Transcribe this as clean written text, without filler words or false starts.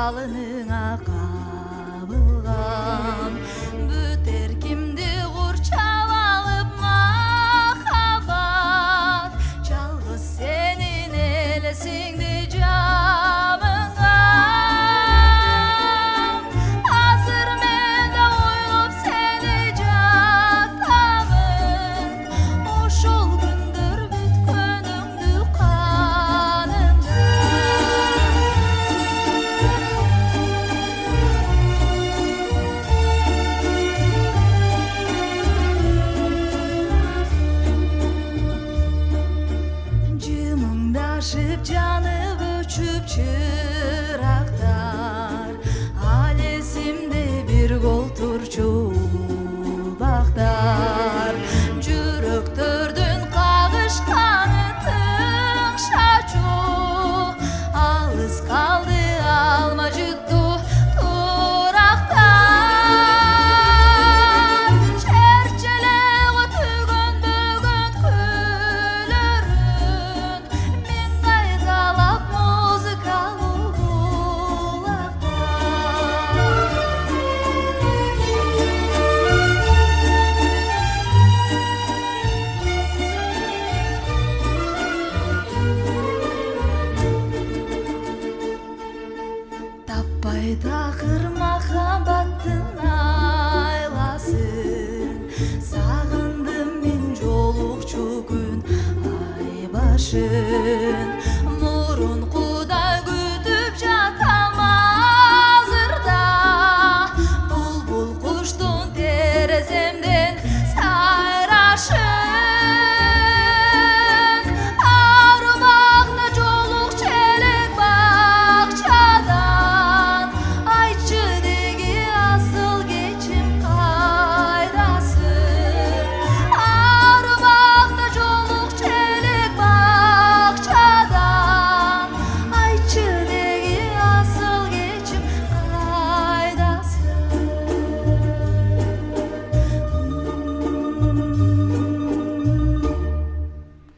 жалыныңа кабылгам, бүт эркимди курчап алып махаббат, жалгыз сенин элесиңди жамыңа. Азыр мен да ойлоп сени жатамын, ошол күндөр бүткөнүңдү канымда. Жымыңдашып жанып өчүп чырактар, ал эсимде бир колтурчу бактар, жүрөктөрдүн кагышканы тыңшачу, алыс калды алма жыттуу турактар, черчелеге түгөн бөгөн күйлөрүн мен кайталап музыкалуу булактар. Таппай такыр махаббаттын айласын, сагындым мен жолукчу күн ай башын, мурун